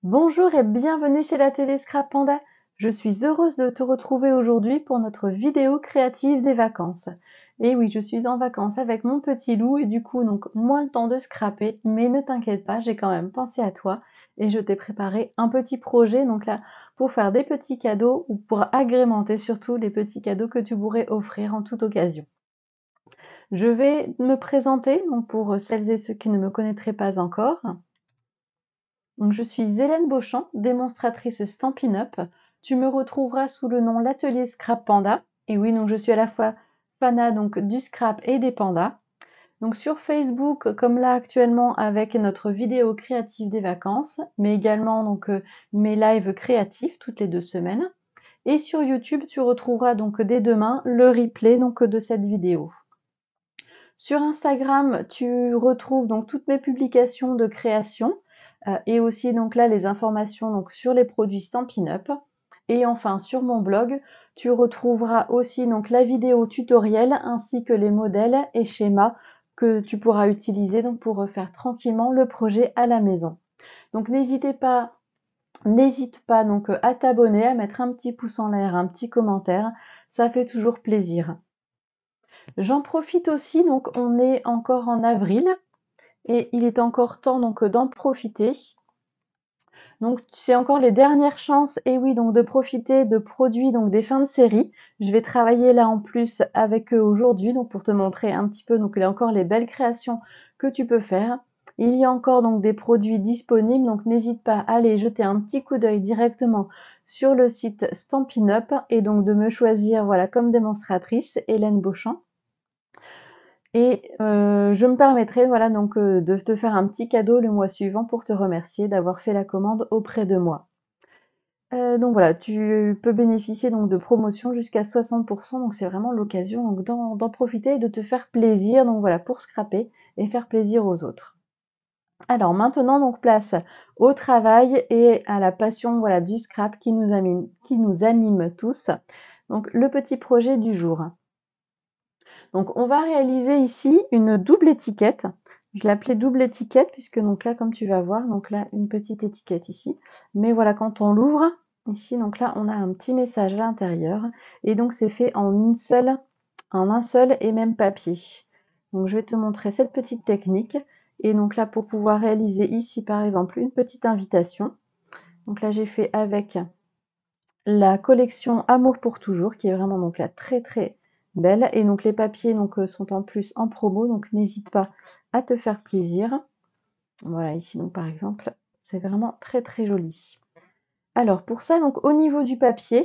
Bonjour et bienvenue chez l'atelier Scrap Panda. Je suis heureuse de te retrouver aujourd'hui pour notre vidéo créative des vacances. Et oui, je suis en vacances avec mon petit loup et du coup, donc moins le temps de scraper, mais ne t'inquiète pas, j'ai quand même pensé à toi et je t'ai préparé un petit projet, donc là, pour faire des petits cadeaux ou pour agrémenter surtout les petits cadeaux que tu pourrais offrir en toute occasion. Je vais me présenter, donc pour celles et ceux qui ne me connaîtraient pas encore. Donc, je suis Hélène Beauchamp, démonstratrice Stampin' Up. Tu me retrouveras sous le nom l'atelier Scrap Panda. Et oui, donc je suis à la fois fanat donc du scrap et des pandas. Donc sur Facebook, comme là actuellement avec notre vidéo créative des vacances, mais également donc mes lives créatifs toutes les 2 semaines. Et sur YouTube, tu retrouveras donc dès demain le replay donc de cette vidéo. Sur Instagram, tu retrouves donc toutes mes publications de création et aussi donc là les informations donc sur les produits Stampin' Up. Et enfin sur mon blog, tu retrouveras aussi donc la vidéo tutoriel ainsi que les modèles et schémas que tu pourras utiliser donc pour refaire tranquillement le projet à la maison. Donc n'hésite pas donc à t'abonner, à mettre un petit pouce en l'air, un petit commentaire, ça fait toujours plaisir. J'en profite aussi, donc on est encore en avril et il est encore temps donc d'en profiter. Donc c'est encore les dernières chances, et oui, donc de profiter de produits donc des fins de série. Je vais travailler là en plus avec eux aujourd'hui, donc pour te montrer un petit peu donc là encore les belles créations que tu peux faire. Il y a encore donc des produits disponibles, donc n'hésite pas à aller jeter un petit coup d'œil directement sur le site Stampin' Up et donc de me choisir voilà comme démonstratrice Hélène Beauchamp. Et je me permettrai voilà donc de te faire un petit cadeau le mois suivant pour te remercier d'avoir fait la commande auprès de moi. Donc voilà, tu peux bénéficier donc de promotions jusqu'à 60 donc c'est vraiment l'occasion donc d'en profiter et de te faire plaisir, donc voilà, pour scraper et faire plaisir aux autres. Alors maintenant donc place au travail et à la passion voilà du scrap qui nous anime tous. Donc le petit projet du jour. Donc on va réaliser ici une double étiquette. Je l'appelais double étiquette puisque donc là, comme tu vas voir, donc là une petite étiquette ici. Mais voilà, quand on l'ouvre, ici donc là on a un petit message à l'intérieur et donc c'est fait en un seul et même papier. Donc je vais te montrer cette petite technique et donc là pour pouvoir réaliser ici par exemple une petite invitation. Donc là j'ai fait avec la collection Amour pour toujours qui est vraiment donc là très très belle et donc les papiers donc sont en plus en promo, donc n'hésite pas à te faire plaisir. Voilà, ici donc par exemple c'est vraiment très très joli. Alors pour ça, donc au niveau du papier,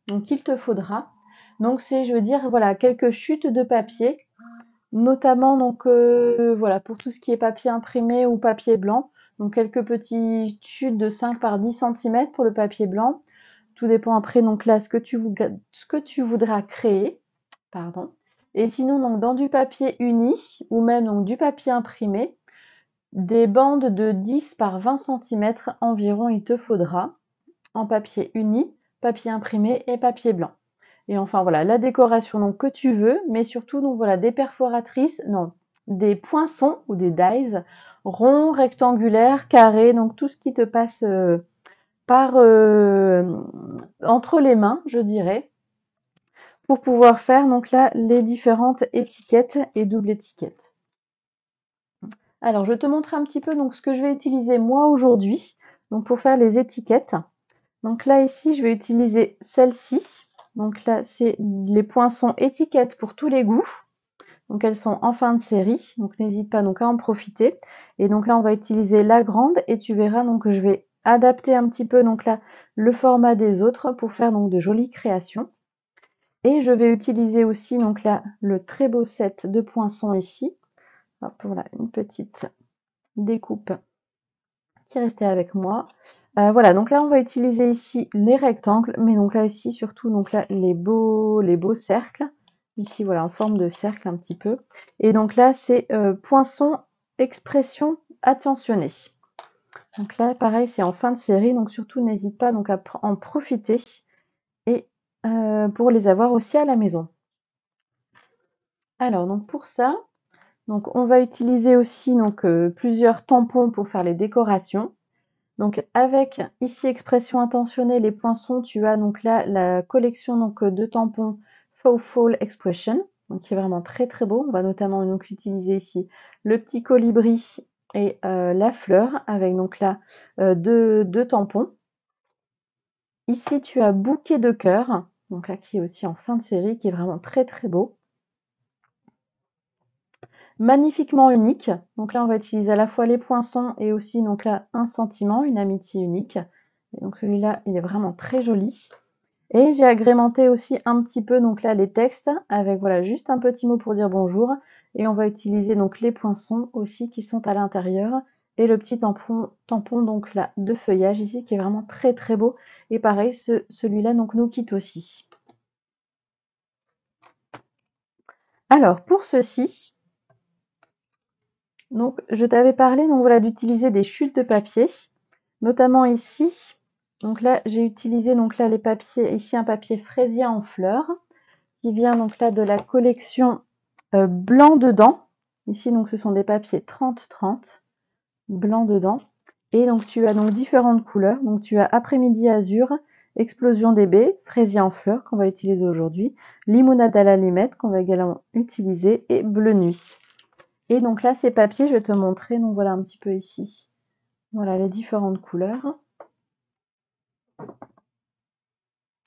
donc il te faudra donc c'est, je veux dire, voilà, quelques chutes de papier, notamment donc voilà, pour tout ce qui est papier imprimé ou papier blanc, donc quelques petites chutes de 5 par 10 cm pour le papier blanc. Tout dépend après donc là ce que tu voudras créer, pardon. Et sinon donc dans du papier uni ou même donc du papier imprimé, des bandes de 10 par 20 cm environ il te faudra en papier uni, papier imprimé et papier blanc. Et enfin voilà, la décoration donc que tu veux, mais surtout donc voilà des perforatrices, non, des poinçons ou des dies ronds, rectangulaires, carrés, donc tout ce qui te passe par entre les mains, je dirais, pour pouvoir faire donc là les différentes étiquettes et double étiquettes. Alors je te montre un petit peu donc ce que je vais utiliser moi aujourd'hui donc pour faire les étiquettes. Donc là ici je vais utiliser celle-ci. Donc là c'est les poinçons étiquettes pour tous les goûts. Donc elles sont en fin de série, donc n'hésite pas donc à en profiter. Et donc là on va utiliser la grande et tu verras donc que je vais adapter un petit peu donc là le format des autres pour faire donc de jolies créations. Et je vais utiliser aussi donc là le très beau set de poinçons ici. Hop, voilà une petite découpe qui restait avec moi. Voilà, donc là on va utiliser ici les rectangles, mais donc là ici surtout donc là les beaux cercles. Ici voilà en forme de cercle un petit peu. Et donc là c'est poinçon expression attentionnée. Donc là pareil c'est en fin de série, donc surtout n'hésite pas donc à en profiter et pour les avoir aussi à la maison. Alors donc pour ça, donc on va utiliser aussi donc plusieurs tampons pour faire les décorations. Donc avec ici expression intentionnelle et poinçons, tu as donc là la collection donc de tampons Faux Fall Expression, donc qui est vraiment très très beau. On va notamment donc utiliser ici le petit colibri et la fleur avec donc là deux tampons. Ici tu as bouquet de cœur, donc là qui est aussi en fin de série, qui est vraiment très très beau. Magnifiquement unique. Donc là, on va utiliser à la fois les poinçons et aussi donc là un sentiment, une amitié unique. Et donc celui-là, il est vraiment très joli. Et j'ai agrémenté aussi un petit peu donc là les textes avec voilà juste un petit mot pour dire bonjour. Et on va utiliser donc les poinçons aussi qui sont à l'intérieur et le petit tampon donc là de feuillage ici qui est vraiment très très beau. Et pareil, celui-là donc nous quitte aussi. Alors pour ceci, donc je t'avais parlé donc voilà d'utiliser des chutes de papier, notamment ici. Donc là j'ai utilisé donc là les papiers, ici un papier fraisier en fleurs qui vient donc là de la collection blanc dedans. Ici donc ce sont des papiers 30-30 blanc dedans. Et donc tu as donc différentes couleurs. Donc tu as après-midi azur, explosion des baies, fraisier en fleurs qu'on va utiliser aujourd'hui, limonade à la limette qu'on va également utiliser et bleu nuit. Et donc là, ces papiers, je vais te montrer, donc voilà un petit peu ici. Voilà les différentes couleurs.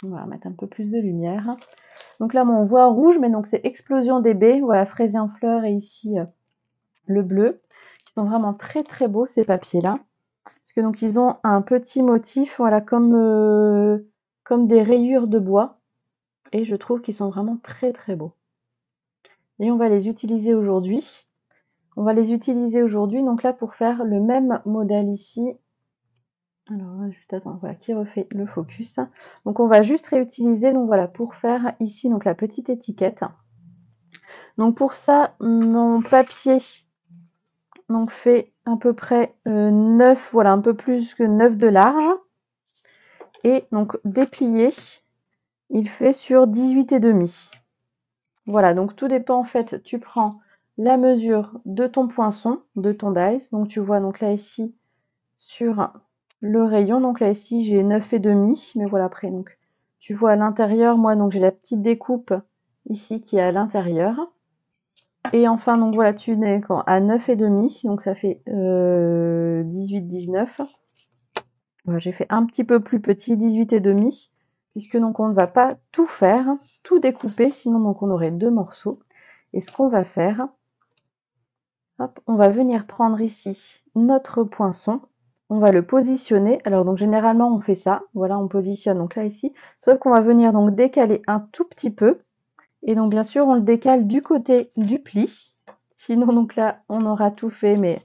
On va mettre un peu plus de lumière. Donc là, on voit rouge, mais donc c'est explosion des baies. Voilà, fraisier en fleurs et ici le bleu. Ils sont vraiment très très beaux ces papiers-là. Parce que donc ils ont un petit motif, voilà, comme des rayures de bois. Et je trouve qu'ils sont vraiment très très beaux. Et on va les utiliser aujourd'hui. On va les utiliser aujourd'hui, donc là pour faire le même modèle ici. Alors juste attends, voilà, qui refait le focus. Donc on va juste réutiliser, donc voilà, pour faire ici donc la petite étiquette. Donc pour ça, mon papier donc fait à peu près 9, voilà, un peu plus que 9 de large. Et donc déplié, il fait sur 18,5. Voilà, donc tout dépend en fait, tu prends la mesure de ton poinçon, de ton dice. Donc tu vois donc là ici sur le rayon, donc là ici j'ai 9,5, mais voilà après donc tu vois à l'intérieur, moi donc j'ai la petite découpe ici qui est à l'intérieur. Et enfin donc voilà, tu n'es à 9,5, donc ça fait 18-19. Voilà, j'ai fait un petit peu plus petit, 18,5, puisque donc on ne va pas tout faire, tout découper, sinon donc on aurait deux morceaux. Et ce qu'on va faire, hop, on va venir prendre ici notre poinçon, on va le positionner. Alors donc généralement on fait ça, voilà, on positionne donc là ici, sauf qu'on va venir donc décaler un tout petit peu. Et donc bien sûr on le décale du côté du pli, sinon donc là on aura tout fait mais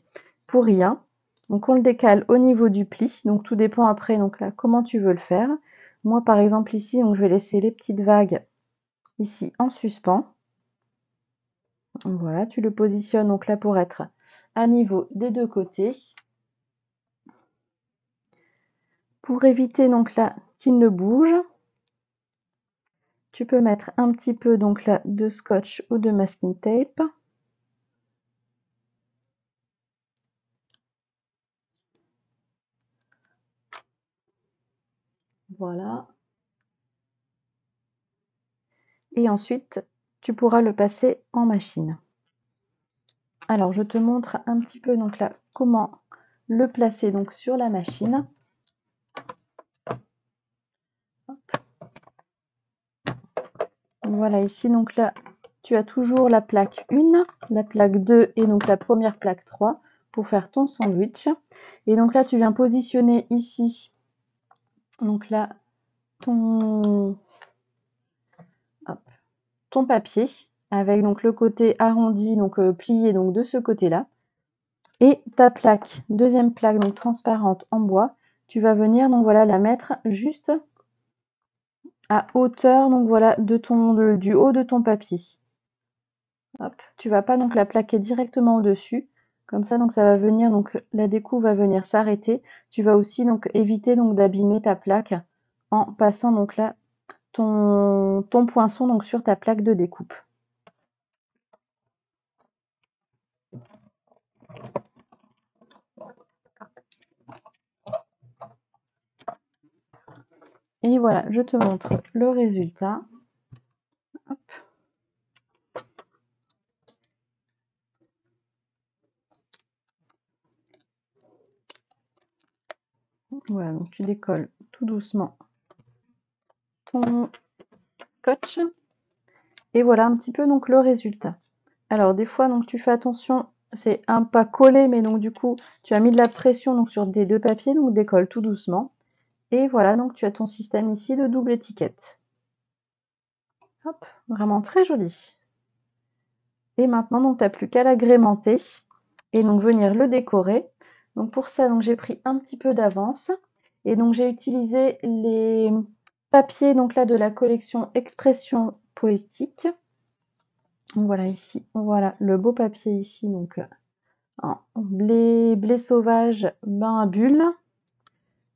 pour rien. Donc on le décale au niveau du pli, donc tout dépend après donc là comment tu veux le faire. Moi par exemple ici donc je vais laisser les petites vagues ici en suspens. Voilà, tu le positionnes donc là pour être à niveau des deux côtés. Pour éviter donc là qu'il ne bouge, tu peux mettre un petit peu donc là de scotch ou de masking tape. Voilà. Et ensuite, tu pourras le passer en machine. Alors, je te montre un petit peu donc là comment le placer donc sur la machine. Voilà, ici donc là, tu as toujours la plaque 1, la plaque 2 et donc la première plaque 3 pour faire ton sandwich. Et donc là, tu viens positionner ici, donc là, ton, hop, ton papier avec donc le côté arrondi, donc plié donc de ce côté-là. Et ta plaque, deuxième plaque donc transparente en bois, tu vas venir donc voilà la mettre juste à hauteur donc voilà du haut de ton papier. Hop, tu vas pas donc la plaquer directement au-dessus, comme ça donc ça va venir donc la découpe va venir s'arrêter. Tu vas aussi donc éviter donc d'abîmer ta plaque en passant donc là ton poinçon donc sur ta plaque de découpe. Et voilà, je te montre le résultat. Hop. Voilà, donc tu décolles tout doucement ton scotch. Et voilà un petit peu donc le résultat. Alors des fois donc tu fais attention, c'est un pas collé, mais donc du coup tu as mis de la pression donc sur des deux papiers, donc décolle tout doucement. Et voilà, donc tu as ton système ici de double étiquette. Hop, vraiment très joli. Et maintenant donc tu n'as plus qu'à l'agrémenter et donc venir le décorer. Donc pour ça donc j'ai pris un petit peu d'avance et donc j'ai utilisé les papiers donc là de la collection Expression Poétique. Donc voilà ici, voilà le beau papier ici donc en blé sauvage bain à bulles.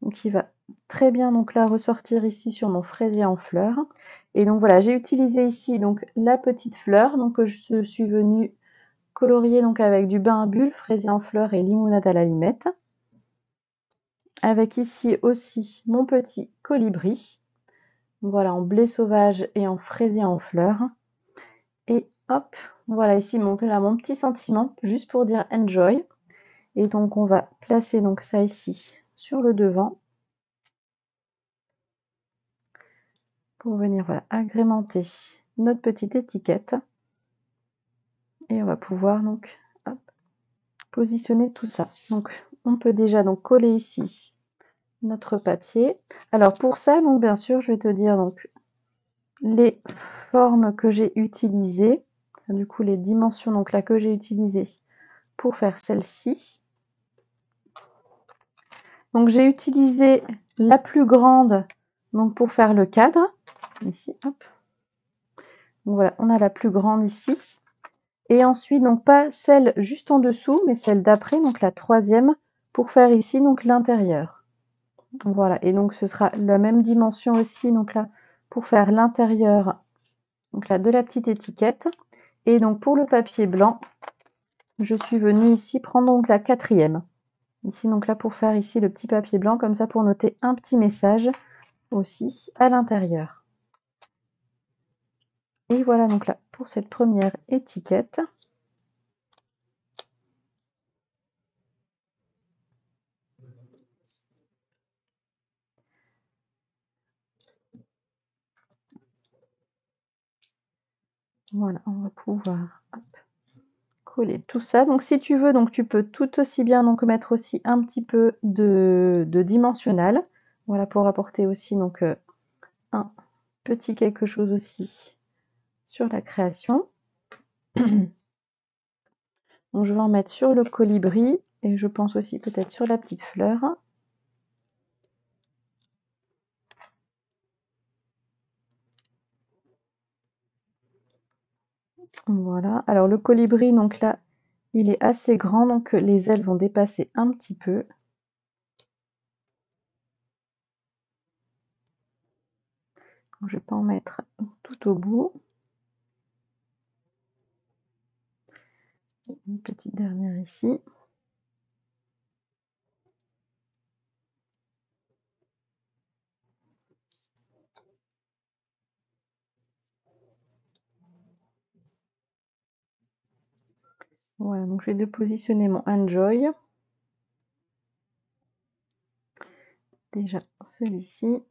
Donc il va très bien donc là ressortir ici sur mon fraisier en fleurs. Et donc voilà, j'ai utilisé ici donc la petite fleur donc que je suis venue colorier donc avec du bain à bulles, fraisier en fleurs et limonade à la limette. Avec ici aussi mon petit colibri. Voilà, en blé sauvage et en fraisier en fleurs. Et hop, voilà ici mon petit sentiment, juste pour dire enjoy. Et donc on va placer donc ça ici sur le devant pour venir voilà, agrémenter notre petite étiquette. Et on va pouvoir donc hop, positionner tout ça. Donc on peut déjà donc coller ici notre papier. Alors pour ça, donc bien sûr, je vais te dire donc les formes que j'ai utilisées, du coup les dimensions donc là que j'ai utilisées pour faire celle-ci. Donc j'ai utilisé la plus grande donc pour faire le cadre. Ici, hop. Donc voilà, on a la plus grande ici. Et ensuite, donc pas celle juste en dessous, mais celle d'après, donc la troisième, pour faire ici donc l'intérieur. Voilà, et donc ce sera la même dimension aussi, donc là, pour faire l'intérieur, donc là, de la petite étiquette. Et donc pour le papier blanc, je suis venue ici prendre donc la quatrième. Ici, donc là, pour faire ici le petit papier blanc, comme ça, pour noter un petit message aussi à l'intérieur. Et voilà donc là, pour cette première étiquette. Voilà, on va pouvoir hop, coller tout ça. Donc si tu veux, donc tu peux tout aussi bien donc mettre aussi un petit peu de dimensionnel. Voilà, pour apporter aussi donc un petit quelque chose aussi sur la création. Donc je vais en mettre sur le colibri et je pense aussi peut-être sur la petite fleur. Voilà. Alors le colibri, donc là, il est assez grand, donc les ailes vont dépasser un petit peu. Donc, je vais pas en mettre tout au bout. Une petite dernière ici. Voilà, donc je vais positionner mon enjoy. Déjà celui-ci.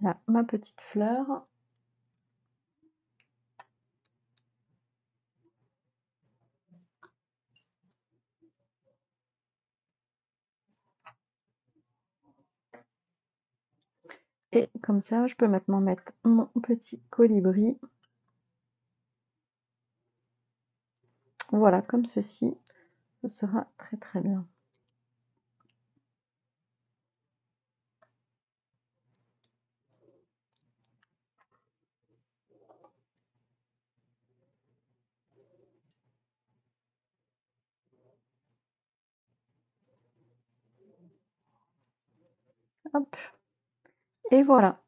Là, ma petite fleur. Et comme ça, je peux maintenant mettre mon petit colibri. Voilà, comme ceci. Ce sera très très bien. Hop. Et voilà.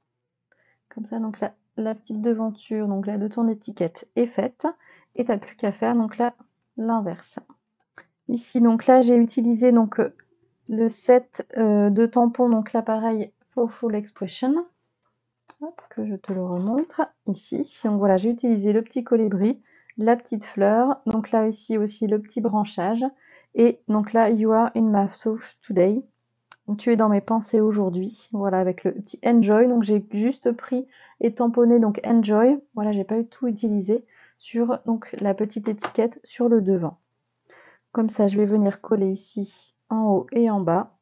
Comme ça, donc la petite devanture donc là, de ton étiquette est faite. et t'as plus qu'à faire donc là l'inverse. Ici donc là j'ai utilisé donc le set de tampons, donc là pareil Full Expression. Hop, que je te le remontre ici. Donc voilà, j'ai utilisé le petit colibri, la petite fleur, donc là ici aussi le petit branchage, et donc là You are in my thoughts today. Donc, tu es dans mes pensées aujourd'hui. Voilà, avec le petit enjoy. Donc j'ai juste pris et tamponné donc enjoy. Voilà, j'ai pas eu tout utilisé sur donc la petite étiquette sur le devant. Comme ça, je vais venir coller ici en haut et en bas.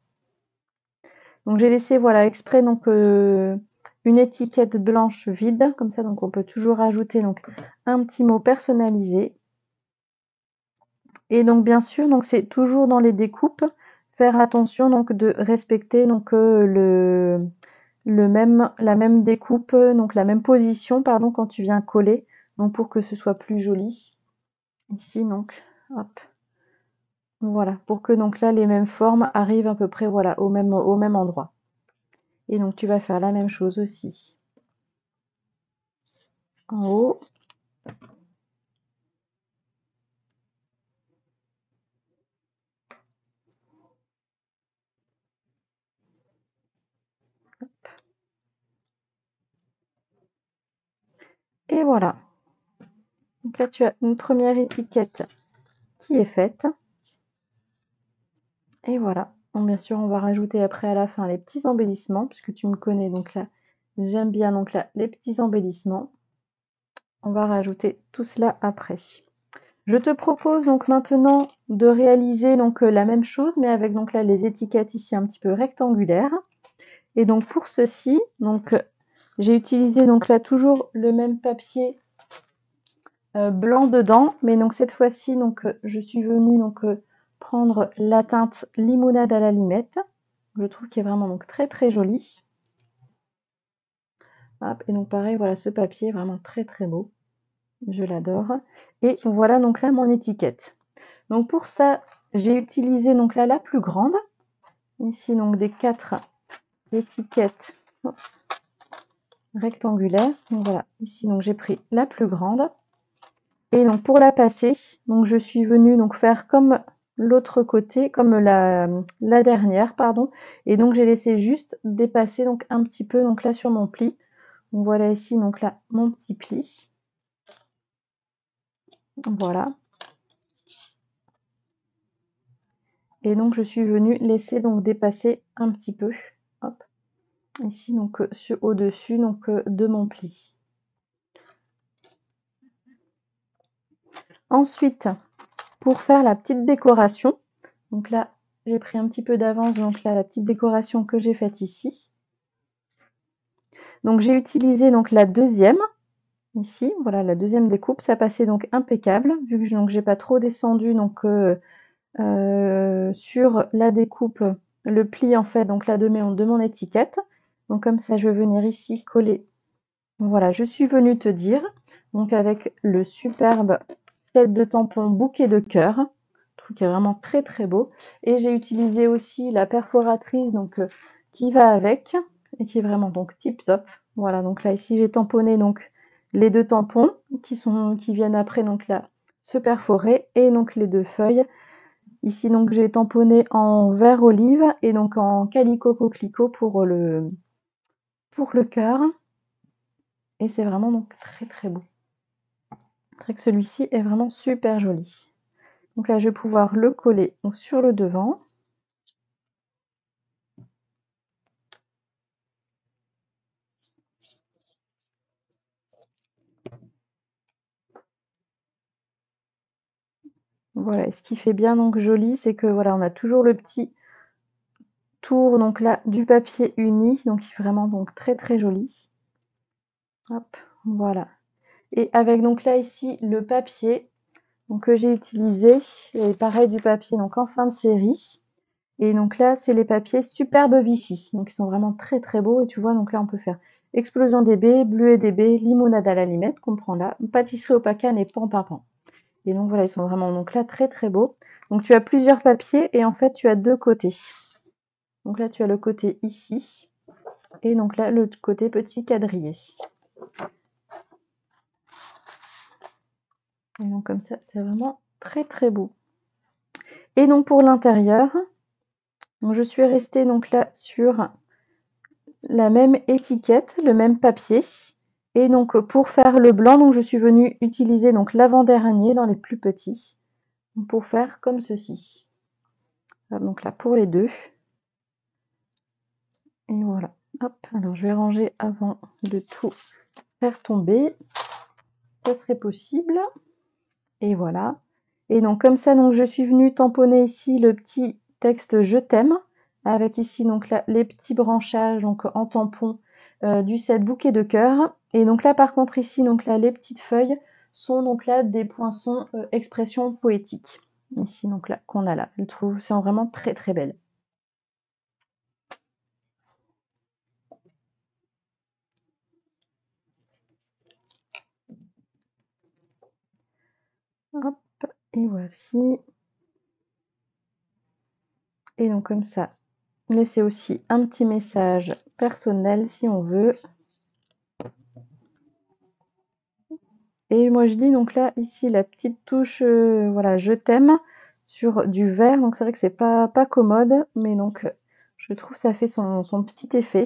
Donc j'ai laissé voilà exprès donc une étiquette blanche vide, comme ça donc on peut toujours ajouter donc un petit mot personnalisé. Et donc bien sûr donc c'est toujours dans les découpes, faire attention donc de respecter donc la même découpe, donc la même position pardon quand tu viens coller, donc pour que ce soit plus joli. Ici donc hop. Voilà, pour que donc là les mêmes formes arrivent à peu près voilà au même endroit. Et donc tu vas faire la même chose aussi en haut. Et voilà. Donc là tu as une première étiquette qui est faite. Et voilà. Bon, bien sûr on va rajouter après à la fin les petits embellissements, puisque tu me connais donc là j'aime bien donc là les petits embellissements. On va rajouter tout cela après. Je te propose donc maintenant de réaliser donc la même chose, mais avec donc là les étiquettes ici un petit peu rectangulaires. Et donc pour ceci, donc j'ai utilisé donc là toujours le même papier blanc dedans, mais donc cette fois-ci donc je suis venue donc prendre la teinte limonade à la limette. Je trouve qu'il est vraiment donc très très joli. Hop, et donc pareil, voilà, ce papier est vraiment très très beau. Je l'adore. Et voilà donc là mon étiquette. Donc pour ça, j'ai utilisé donc là la plus grande. Ici donc des 4 étiquettes rectangulaires. Donc voilà, ici donc j'ai pris la plus grande. Et donc pour la passer, donc je suis venue donc faire comme l'autre côté, comme la dernière, pardon. Et donc j'ai laissé juste dépasser donc un petit peu donc là sur mon pli. Donc voilà ici donc là mon petit pli. Voilà. Et donc je suis venue laisser donc dépasser un petit peu. Hop. Ici donc au-dessus donc de mon pli. Ensuite, pour faire la petite décoration, donc là j'ai pris un petit peu d'avance, donc là la petite décoration que j'ai faite ici. Donc j'ai utilisé donc la deuxième ici, voilà la deuxième découpe, ça passait donc impeccable vu que donc j'ai pas trop descendu donc sur la découpe, le pli en fait donc là de mon étiquette. Donc comme ça je vais venir ici coller. Voilà, je suis venue te dire donc avec le superbe set de tampons bouquet de cœur, truc qui est vraiment très très beau. Et j'ai utilisé aussi la perforatrice donc qui va avec et qui est vraiment donc tip top. Voilà, donc là ici j'ai tamponné donc les 2 tampons qui viennent après donc là se perforer et donc les 2 feuilles. Ici donc j'ai tamponné en vert olive et donc en calico coquelicot pour le cœur. Et c'est vraiment donc très très beau. C'est vrai que celui-ci est vraiment super joli. Donc là je vais pouvoir le coller donc, sur le devant. Voilà, et ce qui fait bien donc joli, c'est que voilà, on a toujours le petit tour donc là du papier uni, donc qui est vraiment donc très très joli. Hop, voilà. Et avec donc là ici le papier donc, que j'ai utilisé, et pareil du papier donc en fin de série. Et donc là c'est les papiers Superbe Vichy, donc ils sont vraiment très très beaux. Et tu vois donc là on peut faire explosion DB, bleuet DB, limonade à la limette, qu'on prend là, pâtisserie au pacane et pan par pan. Et donc voilà, ils sont vraiment donc là très très beaux. Donc tu as plusieurs papiers et en fait tu as 2 côtés. Donc là tu as le côté ici et donc là le côté petit quadrillé. Et donc comme ça, c'est vraiment très très beau. Et donc pour l'intérieur, je suis restée donc là sur la même étiquette, le même papier. Et donc pour faire le blanc, donc je suis venue utiliser donc l'avant-dernier dans les plus petits pour faire comme ceci. Donc là pour les deux. Et voilà. Hop, alors je vais ranger avant de tout faire tomber. Ça serait possible. Et voilà. Et donc comme ça, donc je suis venue tamponner ici le petit texte Je t'aime, avec ici donc là les petits branchages donc en tampon du set bouquet de cœur. Et donc là par contre ici donc là les petites feuilles sont donc là des poinçons expression poétique. Ici donc là qu'on a là. Je trouve c'est vraiment très très belle. Hop, et voici. Et donc comme ça, laisser aussi un petit message personnel si on veut. Et moi je dis donc là ici la petite touche voilà je t'aime sur du vert, donc c'est vrai que c'est pas commode, mais donc je trouve ça fait son petit effet.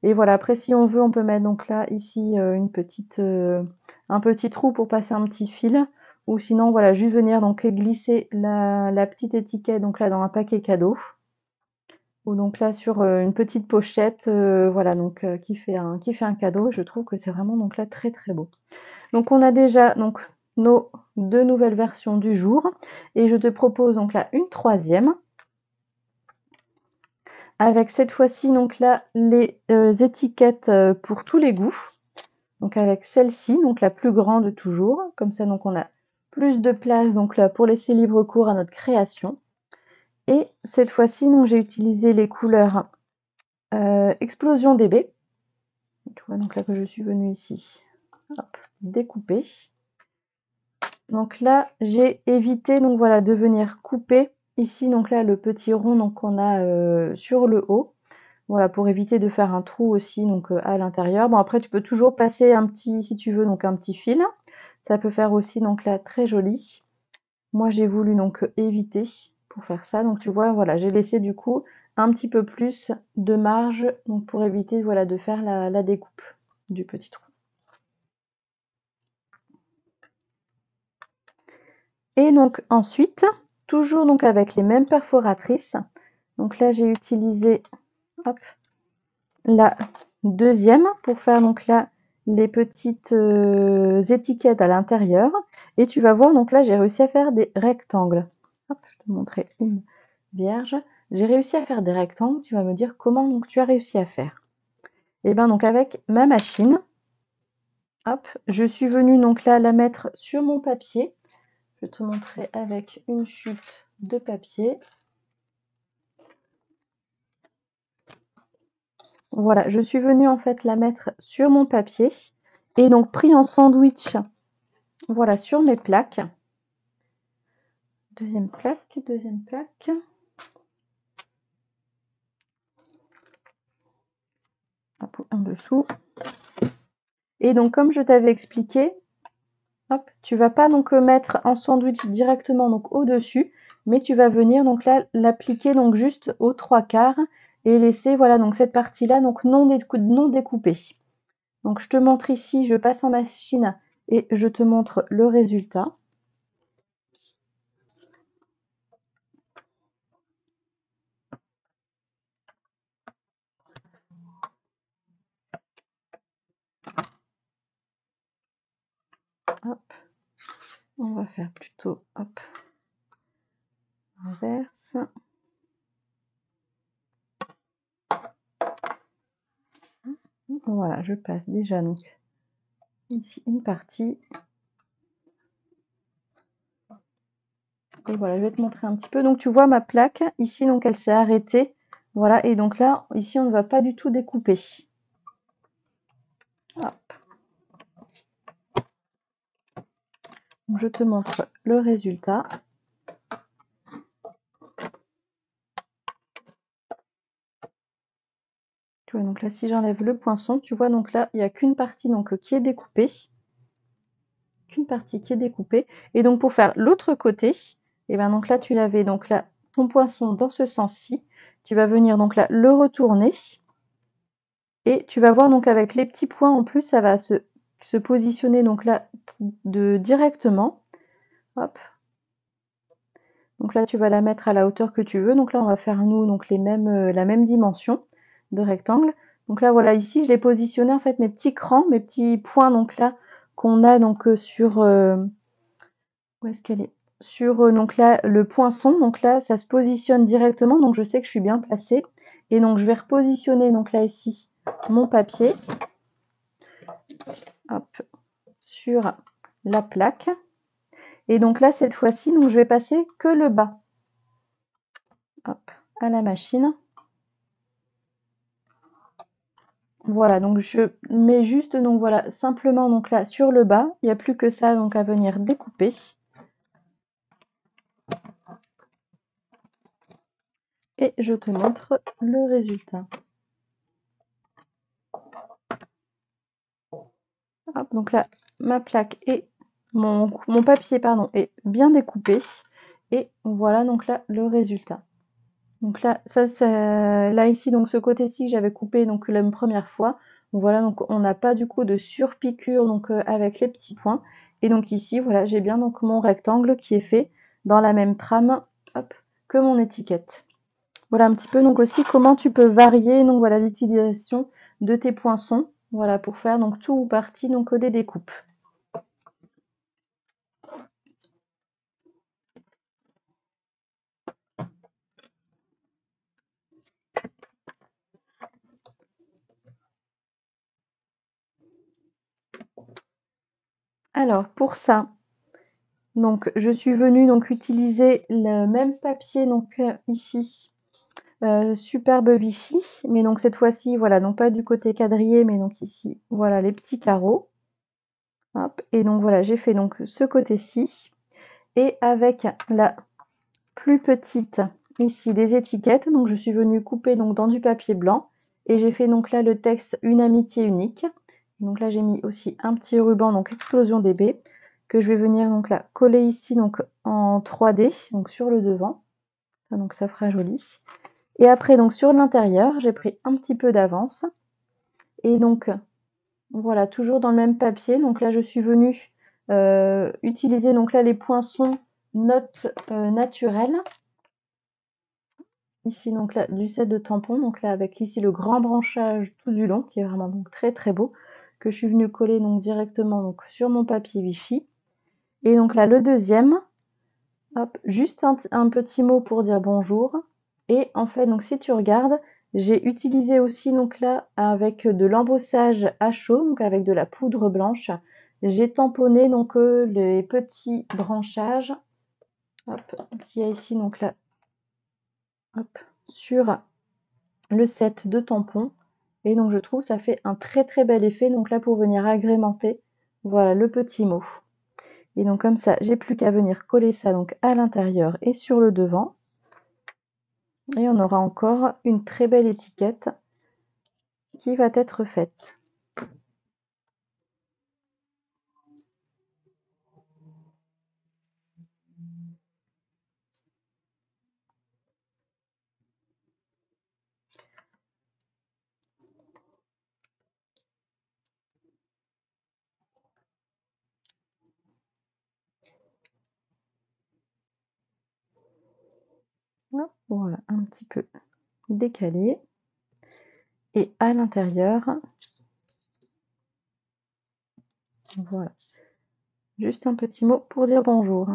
Et voilà, après si on veut on peut mettre donc là ici une petite un petit trou pour passer un petit fil, ou sinon voilà juste venir donc glisser la petite étiquette donc là dans un paquet cadeau, ou donc là sur une petite pochette voilà donc qui fait un cadeau. Je trouve que c'est vraiment donc là très très beau. Donc on a déjà donc nos deux nouvelles versions du jour, et je te propose donc là une troisième avec cette fois-ci donc là les étiquettes pour tous les goûts. Donc avec celle-ci, donc la plus grande toujours, comme ça donc on a plus de place donc là pour laisser libre cours à notre création. Et cette fois-ci donc j'ai utilisé les couleurs Explosion DB. Tu vois donc là que je suis venue ici, hop, découper. Donc là, j'ai évité donc voilà de venir couper ici donc là le petit rond donc qu'on a sur le haut. Voilà, pour éviter de faire un trou aussi donc à l'intérieur. Bon après tu peux toujours passer un petit, si tu veux, donc un petit fil. Ça peut faire aussi donc là très joli. Moi j'ai voulu donc éviter pour faire ça. Donc tu vois, voilà, j'ai laissé du coup un petit peu plus de marge donc pour éviter voilà de faire la découpe du petit trou. Et donc ensuite, toujours donc avec les mêmes perforatrices, donc là j'ai utilisé hop, la deuxième pour faire donc là les petites étiquettes à l'intérieur. Et tu vas voir, donc là j'ai réussi à faire des rectangles. Hop, je vais te montrer une vierge. J'ai réussi à faire des rectangles. Tu vas me dire comment donc tu as réussi à faire. Et bien donc avec ma machine, hop, je suis venue donc là la mettre sur mon papier. Je vais te montrer avec une chute de papier. Voilà, je suis venue en fait la mettre sur mon papier et donc pris en sandwich, voilà, sur mes plaques. Deuxième plaque, deuxième plaque. En dessous. Et donc comme je t'avais expliqué, hop, tu vas pas donc mettre en sandwich directement donc au-dessus, mais tu vas venir donc là l'appliquer donc juste aux 3/4 et laisser voilà donc cette partie-là donc non découpée. Donc je te montre ici, je passe en machine et je te montre le résultat. Hop, on va faire plutôt hop, inverse. Voilà, je passe déjà donc ici une partie. Et voilà, je vais te montrer un petit peu. Donc tu vois ma plaque ici, donc elle s'est arrêtée. Voilà, et donc là, ici, on ne va pas du tout découper. Hop. Donc, je te montre le résultat. Tu vois, donc là, si j'enlève le poinçon, tu vois, donc là, il n'y a qu'une partie donc, qui est découpée. Qu'une partie qui est découpée. Et donc pour faire l'autre côté, et ben donc là tu l'avais donc là ton poinçon dans ce sens-ci. Tu vas venir donc là le retourner. Et tu vas voir donc avec les petits points en plus, ça va se positionner donc là directement. Hop. Donc là, tu vas la mettre à la hauteur que tu veux. Donc là, on va faire nous donc la même dimension de rectangle. Donc là, voilà, ici, je l'ai positionné en fait mes petits crans, mes petits points donc là qu'on a donc sur où est-ce qu'elle est? Sur donc là le poinçon. Donc là, ça se positionne directement. Donc je sais que je suis bien placée. Et donc je vais repositionner donc là ici mon papier. Hop, sur la plaque. Et donc là, cette fois-ci, je vais passer que le bas. Hop, à la machine. Voilà, donc je mets juste donc voilà simplement donc là sur le bas. Il n'y a plus que ça donc à venir découper. Et je te montre le résultat. Hop, donc là, ma plaque et mon papier pardon, est bien découpé. Et voilà donc là le résultat. Donc là, là ici, donc ce côté-ci que j'avais coupé donc la première fois. Donc voilà, donc on n'a pas du coup de surpiqûre donc avec les petits points. Et donc ici, voilà, j'ai bien donc mon rectangle qui est fait dans la même trame, hop, que mon étiquette. Voilà un petit peu donc aussi comment tu peux varier donc voilà l'utilisation de tes poinçons. Voilà pour faire donc tout ou partie donc des découpes. Alors pour ça, donc je suis venue donc utiliser le même papier donc ici, Superbe Vichy, mais donc cette fois-ci voilà donc pas du côté quadrillé mais donc ici voilà les petits carreaux. Hop, et donc voilà j'ai fait donc ce côté-ci et avec la plus petite ici des étiquettes, donc je suis venue couper donc dans du papier blanc et j'ai fait donc là le texte Une amitié unique. Donc là j'ai mis aussi un petit ruban donc Explosion DB que je vais venir donc là coller ici donc en 3D donc sur le devant. Donc ça fera joli. Et après donc sur l'intérieur j'ai pris un petit peu d'avance et donc voilà toujours dans le même papier. Donc là je suis venue utiliser donc là les poinçons notes naturelles. Ici donc là du set de tampons, donc là avec ici le grand branchage tout du long qui est vraiment donc très très beau, que je suis venue coller donc directement donc sur mon papier Vichy. Et donc là le deuxième, hop, juste un petit mot pour dire bonjour. Et en fait donc si tu regardes, j'ai utilisé aussi donc là avec de l'embossage à chaud, donc avec de la poudre blanche, j'ai tamponné donc les petits branchages, hop, qu'il y a ici donc là, hop, sur le set de tampons. Et donc je trouve ça fait un très très bel effet. Donc là pour venir agrémenter, voilà le petit mot. Et donc comme ça, j'ai plus qu'à venir coller ça donc à l'intérieur et sur le devant. Et on aura encore une très belle étiquette qui va être faite. Hop, voilà, un petit peu décalé. Et à l'intérieur, voilà, juste un petit mot pour dire bonjour.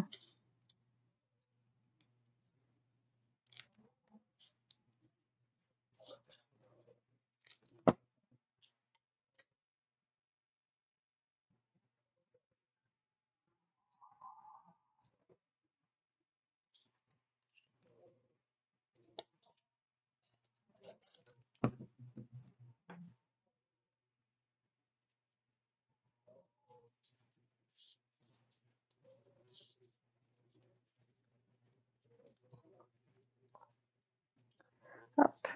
Hop.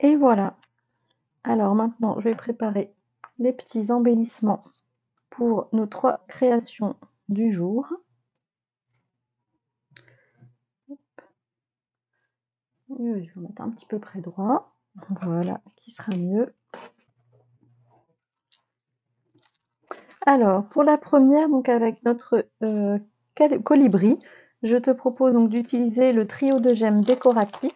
Et voilà. Alors maintenant, je vais préparer les petits embellissements pour nos 3 créations du jour. Je vais vous mettre un petit peu près droit. Voilà, qui sera mieux. Alors, pour la première, donc avec notre colibri, je te propose donc d'utiliser le trio de gemmes décoratifs.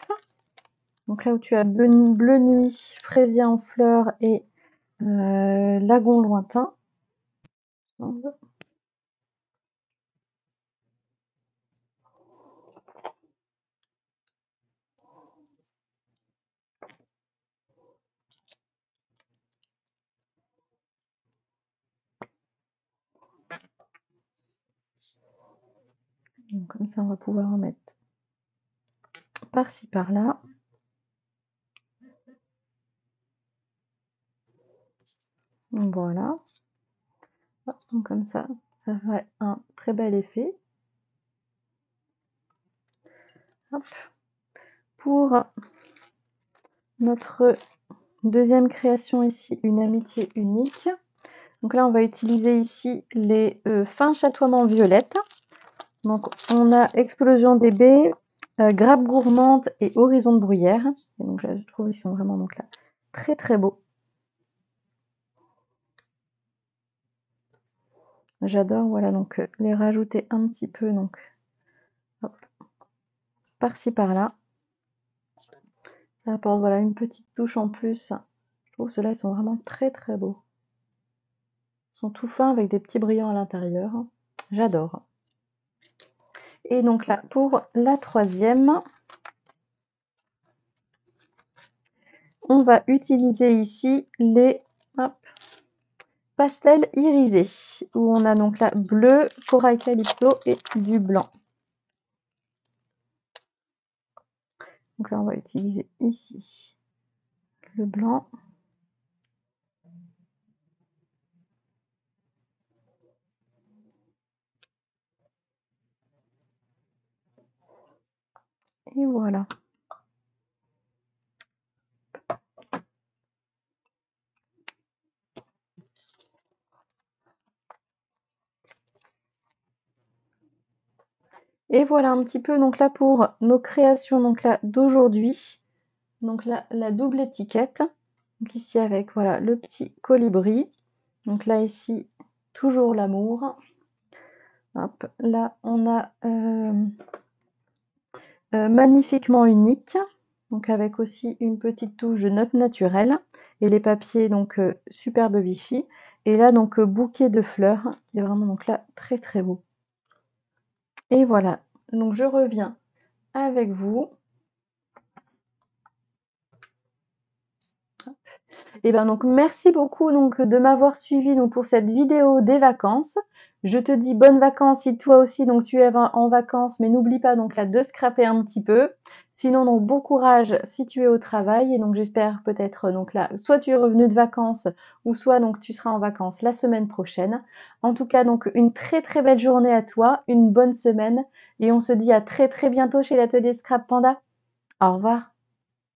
Donc là où tu as bleu nuit, fraisier en fleurs et lagon lointain. Donc, comme ça, on va pouvoir en mettre par-ci par-là. Voilà. Donc comme ça fait un très bel effet. Hop. Pour notre deuxième création ici, une amitié unique. Donc là, on va utiliser ici les fins chatoiements violettes. Donc on a explosion des baies, grappe gourmande et horizon de bruyère. Et donc là, je trouve qu'ils sont vraiment donc là très très beaux. J'adore, voilà, donc les rajouter un petit peu, donc par-ci par-là. Ça apporte voilà une petite touche en plus. Je trouve ceux-là, ils sont vraiment très très beaux. Ils sont tout fins avec des petits brillants à l'intérieur. J'adore. Et donc là, pour la troisième, on va utiliser ici les pastels irisés, où on a donc là bleu, corail calypso et du blanc. Donc là, on va utiliser ici le blanc. Et voilà. Et voilà un petit peu donc là pour nos créations donc là d'aujourd'hui. Donc là, la double étiquette. Donc ici avec voilà le petit colibri. Donc là ici, toujours l'amour. Hop, là on a magnifiquement unique. Donc avec aussi une petite touche de notes naturelles. Et les papiers donc superbe Vichy. Et là donc bouquet de fleurs. Qui est vraiment donc là très très beau. Et voilà. Donc je reviens avec vous. Et bien donc merci beaucoup donc de m'avoir suivi donc pour cette vidéo des vacances. Je te dis bonnes vacances si toi aussi donc tu es en vacances, mais n'oublie pas donc là de scraper un petit peu. Sinon donc bon courage si tu es au travail et donc j'espère peut-être donc là soit tu es revenu de vacances ou soit donc tu seras en vacances la semaine prochaine. En tout cas donc une très très belle journée à toi, une bonne semaine et on se dit à très très bientôt chez l'atelier Scrap Panda. Au revoir.